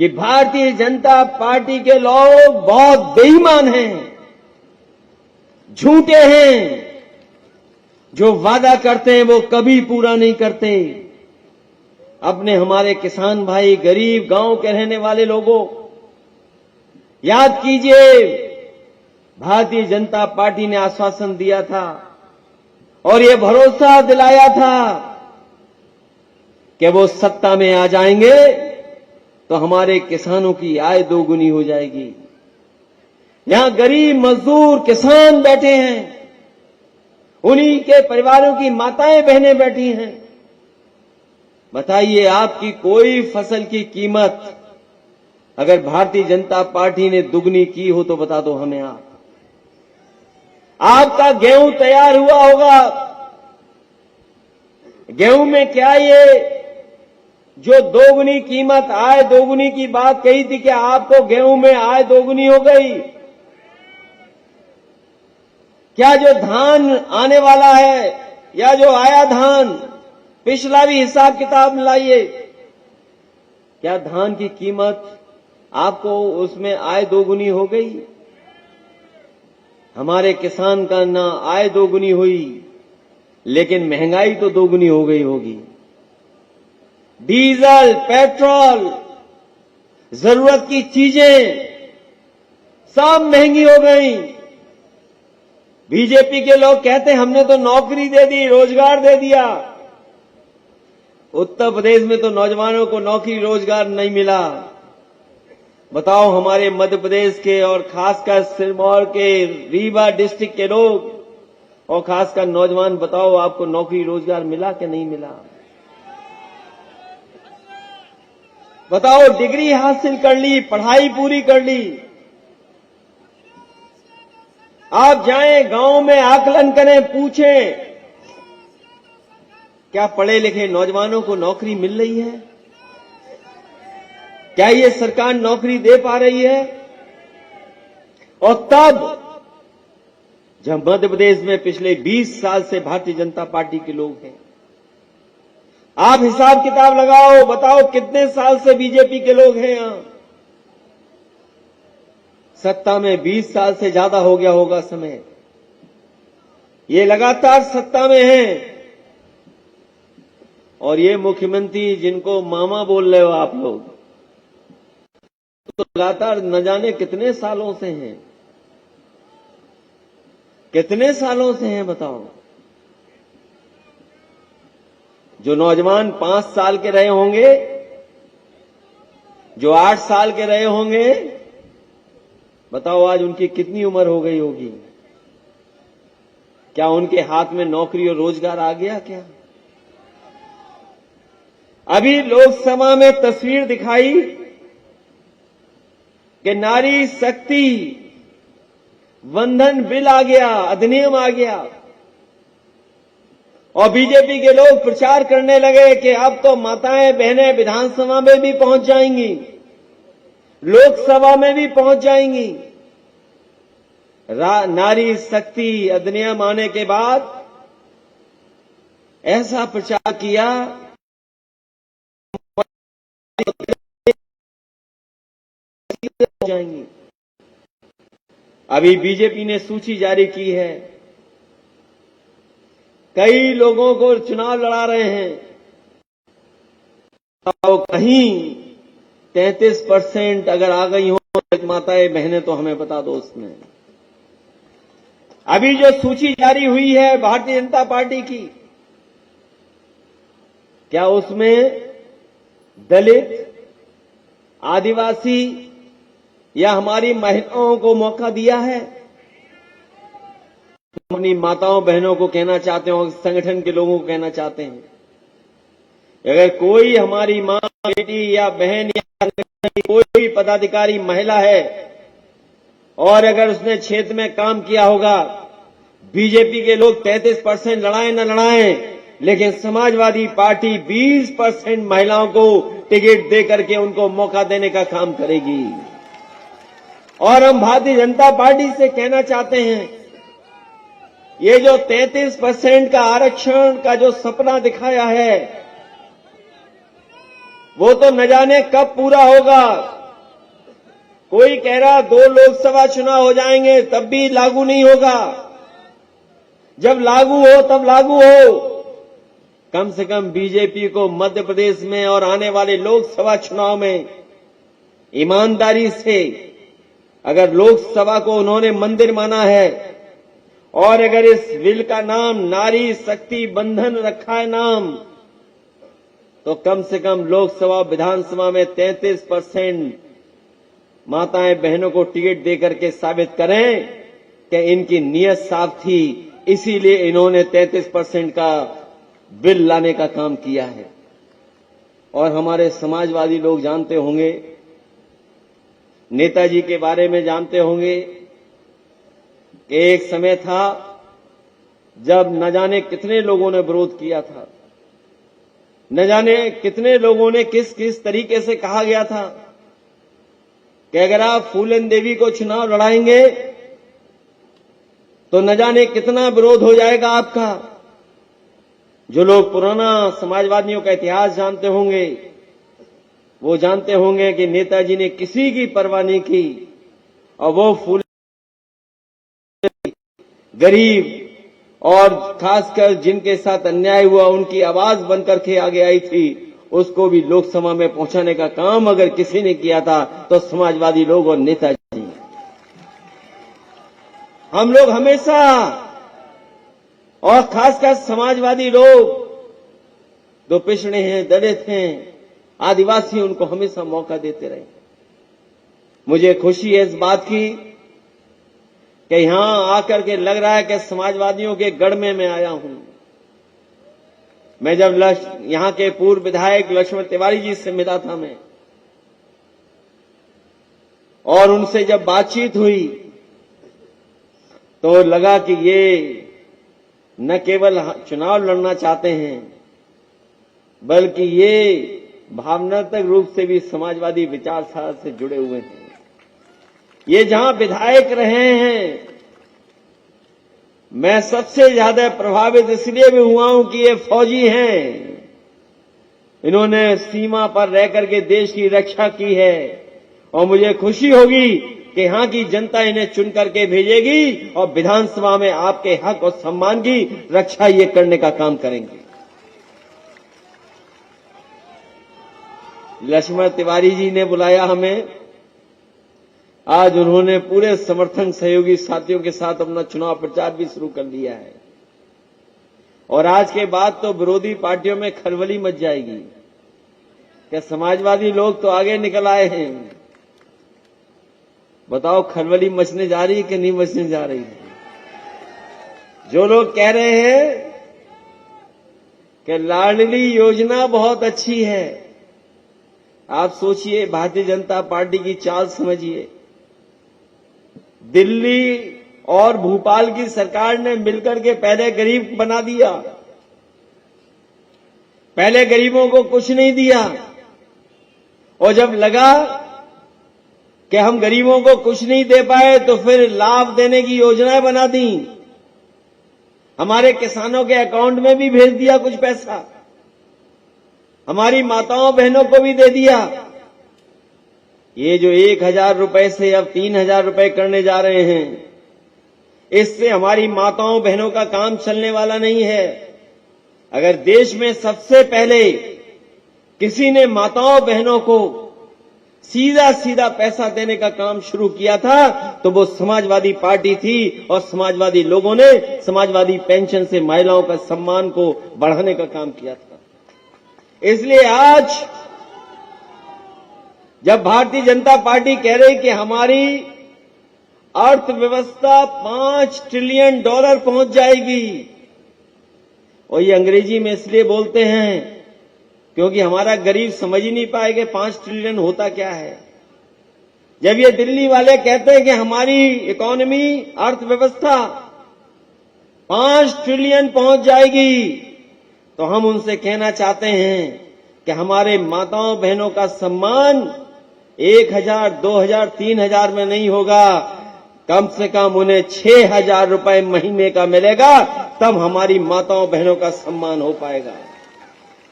कि भारतीय जनता पार्टी के लोग बहुत बेईमान हैं, झूठे हैं, जो वादा करते हैं वो कभी पूरा नहीं करते। अपने हमारे किसान भाई, गरीब गांव के रहने वाले लोगों, याद कीजिए, भारतीय जनता पार्टी ने आश्वासन दिया था और ये भरोसा दिलाया था कि वो सत्ता में आ जाएंगे तो हमारे किसानों की आय दोगुनी हो जाएगी। यहां गरीब मजदूर किसान बैठे हैं, उन्हीं के परिवारों की माताएं बहनें बैठी हैं। बताइए, आपकी कोई फसल की कीमत अगर भारतीय जनता पार्टी ने दुगनी की हो तो बता दो हमें आप। आपका गेहूं तैयार हुआ होगा, गेहूं में क्या ये जो दोगुनी कीमत, आय दोगुनी की बात कही थी, कि आपको गेहूं में आय दोगुनी हो गई? क्या जो धान आने वाला है या जो आया धान, पिछला भी हिसाब किताब लाइए, क्या धान की कीमत आपको उसमें आय दोगुनी हो गई? हमारे किसान का ना आय दोगुनी हुई, लेकिन महंगाई तो दोगुनी हो गई होगी। डीजल, पेट्रोल, जरूरत की चीजें सब महंगी हो गई। बीजेपी के लोग कहते हैं हमने तो नौकरी दे दी, रोजगार दे दिया। उत्तर प्रदेश में तो नौजवानों को नौकरी रोजगार नहीं मिला। बताओ, हमारे मध्य प्रदेश के और खासकर सिरमौर के रीवा डिस्ट्रिक्ट के लोग और खासकर नौजवान, बताओ आपको नौकरी रोजगार मिला कि नहीं मिला? बताओ, डिग्री हासिल कर ली, पढ़ाई पूरी कर ली, आप जाएं गांव में आकलन करें, पूछें क्या पढ़े लिखे नौजवानों को नौकरी मिल रही है? क्या ये सरकार नौकरी दे पा रही है? और तब जब मध्य प्रदेश में पिछले 20 साल से भारतीय जनता पार्टी के लोग हैं, आप हिसाब किताब लगाओ, बताओ कितने साल से बीजेपी के लोग हैं यहां? सत्ता में 20 साल से ज्यादा हो गया होगा समय। ये लगातार सत्ता में हैं और ये मुख्यमंत्री जिनको मामा बोल रहे हो आप लोग, तो लगातार न जाने कितने सालों से हैं, कितने सालों से हैं बताओ। जो नौजवान 5 साल के रहे होंगे, जो 8 साल के रहे होंगे, बताओ आज उनकी कितनी उम्र हो गई होगी? क्या उनके हाथ में नौकरी और रोजगार आ गया क्या? अभी लोकसभा में तस्वीर दिखाई कि नारी शक्ति वंदन बिल आ गया, अधिनियम आ गया, और बीजेपी के लोग प्रचार करने लगे कि अब तो माताएं बहनें विधानसभा में भी पहुंच जाएंगी, लोकसभा में भी पहुंच जाएंगी। नारी शक्ति अधिनियम आने के बाद ऐसा प्रचार किया, जाएंगी। अभी बीजेपी ने सूची जारी की है, कई लोगों को चुनाव लड़ा रहे हैं, तो कहीं 33% अगर आ गई हो माताएं बहनें तो हमें बता दो उसमें। अभी जो सूची जारी हुई है भारतीय जनता पार्टी की, क्या उसमें दलित, आदिवासी या हमारी महिलाओं को मौका दिया है? अपनी माताओं बहनों को कहना चाहते हो, संगठन के लोगों को कहना चाहते हैं, अगर कोई हमारी मां, बेटी या बहन या कोई भी पदाधिकारी महिला है और अगर उसने क्षेत्र में काम किया होगा, बीजेपी के लोग 33% लड़ाएं न लड़ाएं, लेकिन समाजवादी पार्टी 20% महिलाओं को टिकट दे करके उनको मौका देने का काम करेगी। और हम भारतीय जनता पार्टी से कहना चाहते हैं, ये जो 33% का आरक्षण का जो सपना दिखाया है, वो तो न जाने कब पूरा होगा। कोई कह रहा 2 लोकसभा चुनाव हो जाएंगे तब भी लागू नहीं होगा। जब लागू हो तब लागू हो। कम से कम बीजेपी को मध्य प्रदेश में और आने वाले लोकसभा चुनाव में ईमानदारी से, अगर लोकसभा को उन्होंने मंदिर माना है और अगर इस बिल का नाम नारी शक्ति बंधन रखा है नाम, तो कम से कम लोकसभा विधानसभा में 33% माताएं बहनों को टिकट देकर के साबित करें कि इनकी नीयत साफ थी, इसीलिए इन्होंने 33% का बिल लाने का काम किया है। और हमारे समाजवादी लोग जानते होंगे, नेताजी के बारे में जानते होंगे कि एक समय था जब न जाने कितने लोगों ने विरोध किया था, न जाने कितने लोगों ने किस किस तरीके से कहा गया था कि अगर आप फूलन देवी को चुनाव लड़ाएंगे तो न जाने कितना विरोध हो जाएगा आपका। जो लोग पुराना समाजवादियों का इतिहास जानते होंगे वो जानते होंगे कि नेताजी ने किसी की परवाह नहीं की और वो फूल गरीब और खासकर जिनके साथ अन्याय हुआ उनकी आवाज बनकर के आगे आई थी, उसको भी लोकसभा में पहुंचाने का काम अगर किसी ने किया था तो समाजवादी लोग और नेताजी। हम लोग हमेशा, और खासकर समाजवादी लोग जो पिछड़े हैं, दलित हैं, आदिवासी, उनको हमेशा मौका देते रहे। मुझे खुशी है इस बात की कि यहां आकर के लग रहा है कि समाजवादियों के गढ़ में मैं आया हूं। मैं जब यहां के पूर्व विधायक लक्ष्मण तिवारी जी से मिला था मैं, और उनसे जब बातचीत हुई तो लगा कि ये न केवल चुनाव लड़ना चाहते हैं बल्कि ये भावनात्मक रूप से भी समाजवादी विचारधारा से जुड़े हुए हैं। ये जहां विधायक रहे हैं, मैं सबसे ज्यादा प्रभावित इसलिए भी हुआ हूं कि ये फौजी हैं। इन्होंने सीमा पर रह करके देश की रक्षा की है और मुझे खुशी होगी कि यहां की जनता इन्हें चुन करके भेजेगी और विधानसभा में आपके हक और सम्मान की रक्षा ये करने का काम करेंगे। लक्ष्मण तिवारी जी ने बुलाया हमें। आज उन्होंने पूरे समर्थन सहयोगी साथियों के साथ अपना चुनाव प्रचार भी शुरू कर दिया है और आज के बाद तो विरोधी पार्टियों में खलबली मच जाएगी कि समाजवादी लोग तो आगे निकल आए हैं। बताओ खलबली मचने जा रही है कि नहीं मचने जा रही है? जो लोग कह रहे हैं कि लाडली योजना बहुत अच्छी है, आप सोचिए, भारतीय जनता पार्टी की चाल समझिए। दिल्ली और भोपाल की सरकार ने मिलकर के पहले गरीब बना दिया, पहले गरीबों को कुछ नहीं दिया और जब लगा कि हम गरीबों को कुछ नहीं दे पाए तो फिर लाभ देने की योजनाएं बना दी। हमारे किसानों के अकाउंट में भी भेज दिया कुछ पैसा, हमारी माताओं बहनों को भी दे दिया। ये जो 1000 रुपए से अब 3000 रुपए करने जा रहे हैं, इससे हमारी माताओं बहनों का काम चलने वाला नहीं है। अगर देश में सबसे पहले किसी ने माताओं बहनों को सीधा सीधा पैसा देने का काम शुरू किया था तो वो समाजवादी पार्टी थी और समाजवादी लोगों ने समाजवादी पेंशन से महिलाओं का सम्मान को बढ़ाने का काम किया था। इसलिए आज जब भारतीय जनता पार्टी कह रही कि हमारी अर्थव्यवस्था $5 ट्रिलियन पहुंच जाएगी, और ये अंग्रेजी में इसलिए बोलते हैं क्योंकि हमारा गरीब समझ ही नहीं पाएगा 5 ट्रिलियन होता क्या है। जब ये दिल्ली वाले कहते हैं कि हमारी इकोनॉमी अर्थव्यवस्था 5 ट्रिलियन पहुंच जाएगी, तो हम उनसे कहना चाहते हैं कि हमारे माताओं बहनों का सम्मान 1000, 2000, 3000 में नहीं होगा, कम से कम उन्हें 6000 रुपए महीने का मिलेगा, तब हमारी माताओं बहनों का सम्मान हो पाएगा।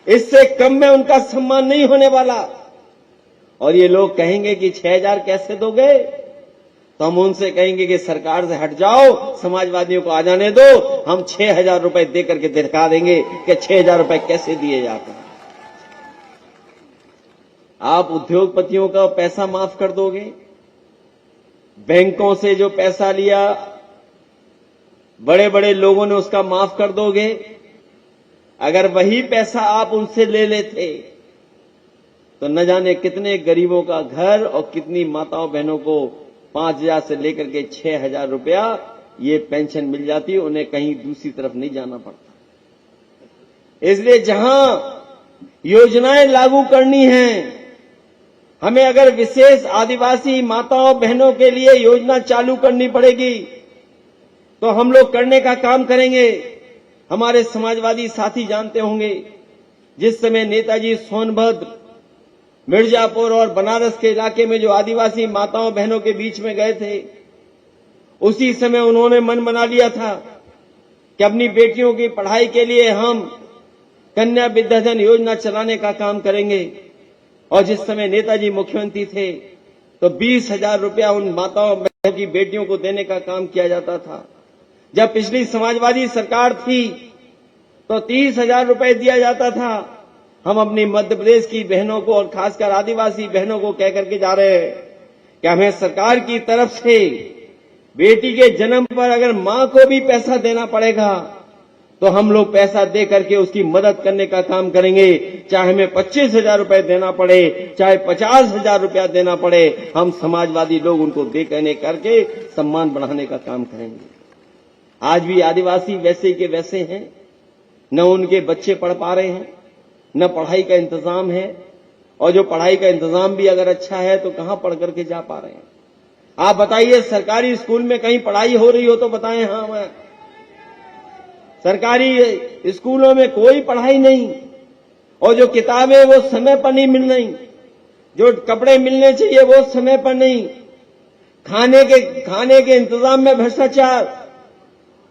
इससे कम में उनका सम्मान नहीं होने वाला। और ये लोग कहेंगे कि 6,000 कैसे दोगे, तो हम उनसे कहेंगे कि सरकार से हट जाओ, समाजवादियों को आ जाने दो, हम 6,000 रुपए दे करके दिखा देंगे कि 6,000 रुपए कैसे दिए जाते हैं। आप उद्योगपतियों का पैसा माफ कर दोगे, बैंकों से जो पैसा लिया बड़े बड़े लोगों ने उसका माफ कर दोगे। अगर वही पैसा आप उनसे ले लेते तो न जाने कितने गरीबों का घर और कितनी माताओं बहनों को 5,000 से लेकर के 6,000 रुपया ये पेंशन मिल जाती, उन्हें कहीं दूसरी तरफ नहीं जाना पड़ता। इसलिए जहां योजनाएं लागू करनी हैं, हमें अगर विशेष आदिवासी माताओं बहनों के लिए योजना चालू करनी पड़ेगी तो हम लोग करने का काम करेंगे। हमारे समाजवादी साथी जानते होंगे, जिस समय नेताजी सोनभद्र, मिर्जापुर और बनारस के इलाके में जो आदिवासी माताओं बहनों के बीच में गए थे, उसी समय उन्होंने मन बना लिया था कि अपनी बेटियों की पढ़ाई के लिए हम कन्या विद्याधन योजना चलाने का काम करेंगे। और जिस समय नेताजी मुख्यमंत्री थे तो 20,000 रुपया उन माताओं बहनों की बेटियों को देने का काम किया जाता था। जब पिछली समाजवादी सरकार थी तो 30,000 रुपए दिया जाता था। हम अपनी मध्य प्रदेश की बहनों को और खासकर आदिवासी बहनों को कह करके जा रहे हैं कि हमें सरकार की तरफ से बेटी के जन्म पर अगर मां को भी पैसा देना पड़ेगा तो हम लोग पैसा दे करके उसकी मदद करने का काम करेंगे। चाहे हमें 25,000 रुपए देना पड़े, चाहे 50,000 रुपया देना पड़े, हम समाजवादी लोग उनको दे कहने करके सम्मान बढ़ाने का काम करेंगे। आज भी आदिवासी वैसे के वैसे हैं, न उनके बच्चे पढ़ पा रहे हैं, न पढ़ाई का इंतजाम है, और जो पढ़ाई का इंतजाम भी अगर अच्छा है तो कहां पढ़ करके जा पा रहे हैं। आप बताइए, सरकारी स्कूल में कहीं पढ़ाई हो रही हो तो बताएं। हाँ, मैं सरकारी स्कूलों में कोई पढ़ाई नहीं, और जो किताबें वो समय पर नहीं मिल रही, जो कपड़े मिलने चाहिए वो समय पर नहीं, खाने के इंतजाम में भ्रष्टाचार,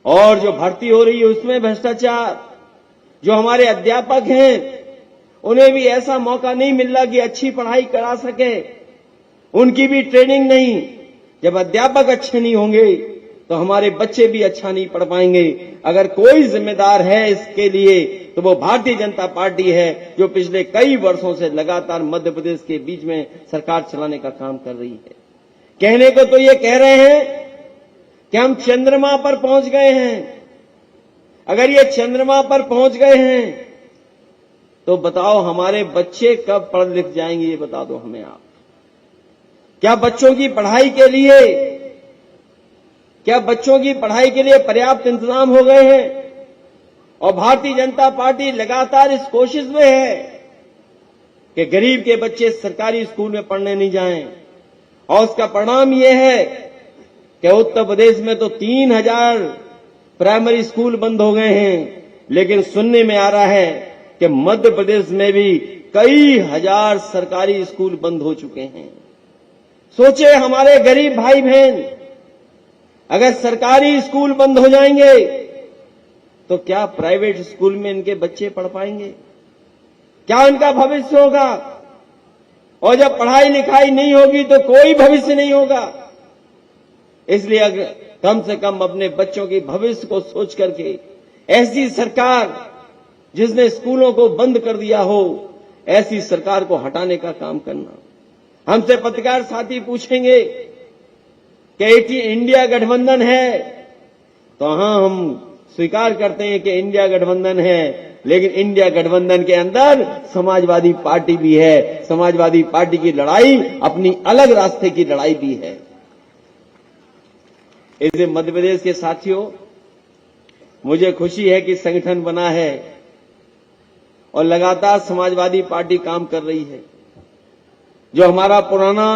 और जो भर्ती हो रही है उसमें भ्रष्टाचार। जो हमारे अध्यापक हैं उन्हें भी ऐसा मौका नहीं मिल रहा कि अच्छी पढ़ाई करा सके, उनकी भी ट्रेनिंग नहीं। जब अध्यापक अच्छे नहीं होंगे तो हमारे बच्चे भी अच्छा नहीं पढ़ पाएंगे। अगर कोई जिम्मेदार है इसके लिए तो वो भारतीय जनता पार्टी है, जो पिछले कई वर्षों से लगातार मध्य प्रदेश के बीच में सरकार चलाने का काम कर रही है। कहने को तो ये कह रहे हैं कि हम चंद्रमा पर पहुंच गए हैं। अगर ये चंद्रमा पर पहुंच गए हैं तो बताओ हमारे बच्चे कब पढ़ लिख जाएंगे, ये बता दो हमें आप। क्या बच्चों की पढ़ाई के लिए पर्याप्त इंतजाम हो गए हैं? और भारतीय जनता पार्टी लगातार इस कोशिश में है कि गरीब के बच्चे सरकारी स्कूल में पढ़ने नहीं जाएं, और उसका परिणाम यह है कि उत्तर प्रदेश में तो 3,000 प्राइमरी स्कूल बंद हो गए हैं, लेकिन सुनने में आ रहा है कि मध्य प्रदेश में भी कई हजार सरकारी स्कूल बंद हो चुके हैं। सोचे हमारे गरीब भाई बहन, अगर सरकारी स्कूल बंद हो जाएंगे तो क्या प्राइवेट स्कूल में इनके बच्चे पढ़ पाएंगे? क्या इनका भविष्य होगा? और जब पढ़ाई लिखाई नहीं होगी तो कोई भविष्य नहीं होगा। इसलिए अगर कम से कम अपने बच्चों के भविष्य को सोच करके ऐसी सरकार जिसने स्कूलों को बंद कर दिया हो, ऐसी सरकार को हटाने का काम करना। हमसे पत्रकार साथी पूछेंगे कि इंडिया गठबंधन है, तो हां, हम स्वीकार करते हैं कि इंडिया गठबंधन है, लेकिन इंडिया गठबंधन के अंदर समाजवादी पार्टी भी है। समाजवादी पार्टी की लड़ाई अपनी अलग रास्ते की लड़ाई भी है। इसलिए मध्य प्रदेश के साथियों, मुझे खुशी है कि संगठन बना है और लगातार समाजवादी पार्टी काम कर रही है। जो हमारा पुराना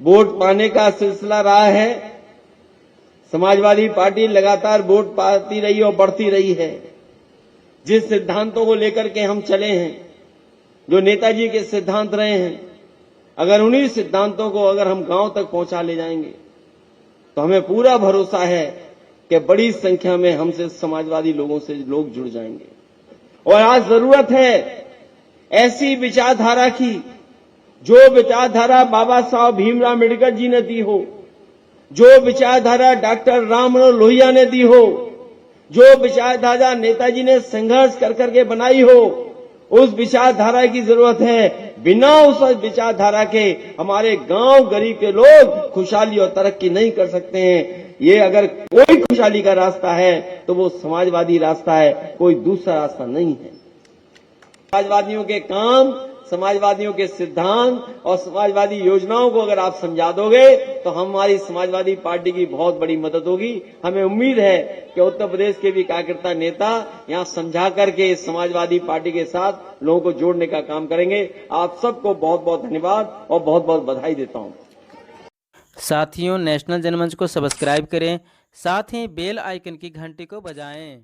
वोट पाने का सिलसिला रहा है, समाजवादी पार्टी लगातार वोट पाती रही और बढ़ती रही है। जिस सिद्धांतों को लेकर के हम चले हैं, जो नेताजी के सिद्धांत रहे हैं, अगर उन्हीं सिद्धांतों को अगर हम गांव तक पहुंचा ले जाएंगे तो हमें पूरा भरोसा है कि बड़ी संख्या में हमसे समाजवादी लोगों से लोग जुड़ जाएंगे। और आज जरूरत है ऐसी विचारधारा की, जो विचारधारा बाबा साहब भीमराव अम्बेडकर जी ने दी हो, जो विचारधारा डॉक्टर राम मनोहर लोहिया ने दी हो, जो विचारधारा नेताजी ने संघर्ष कर करके बनाई हो, उस विचारधारा की जरूरत है। बिना उस विचारधारा के हमारे गांव गरीब के लोग खुशहाली और तरक्की नहीं कर सकते हैं। ये अगर कोई खुशहाली का रास्ता है तो वो समाजवादी रास्ता है, कोई दूसरा रास्ता नहीं है। समाजवादियों के काम, समाजवादियों के सिद्धांत और समाजवादी योजनाओं को अगर आप समझा दोगे तो हमारी समाजवादी पार्टी की बहुत बड़ी मदद होगी। हमें उम्मीद है कि उत्तर प्रदेश के भी कार्यकर्ता नेता यहां समझा करके इस समाजवादी पार्टी के साथ लोगों को जोड़ने का काम करेंगे। आप सबको बहुत बहुत धन्यवाद और बहुत बहुत बधाई देता हूं। साथियों, नेशनल जनमंच को सब्सक्राइब करें, साथ ही बेल आइकन की घंटी को बजाएं।